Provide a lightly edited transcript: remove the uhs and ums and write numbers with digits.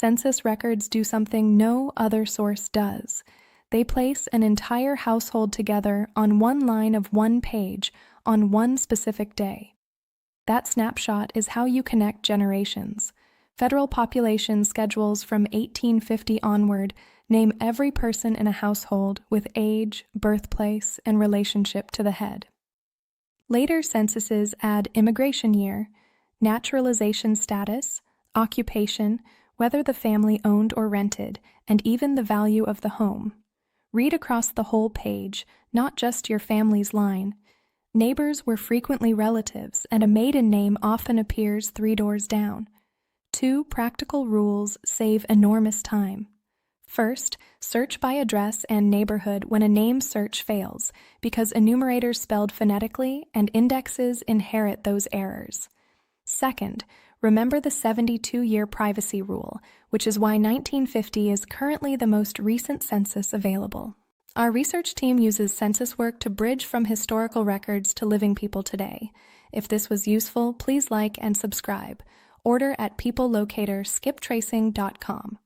Census records do something no other source does. They place an entire household together on one line of one page on one specific day. That snapshot is how you connect generations. Federal population schedules from 1850 onward name every person in a household with age, birthplace, and relationship to the head. Later censuses add immigration year, naturalization status, occupation, whether the family owned or rented, and even the value of the home. Read across the whole page, not just your family's line. Neighbors were frequently relatives, and a maiden name often appears 3 doors down. 2 practical rules save enormous time. First, search by address and neighborhood when a name search fails, because enumerators spelled phonetically and indexes inherit those errors. Second, remember the 72-year privacy rule, which is why 1950 is currently the most recent census available. Our research team uses census work to bridge from historical records to living people today. If this was useful, please like and subscribe. Order at peoplelocatorskiptracing.com.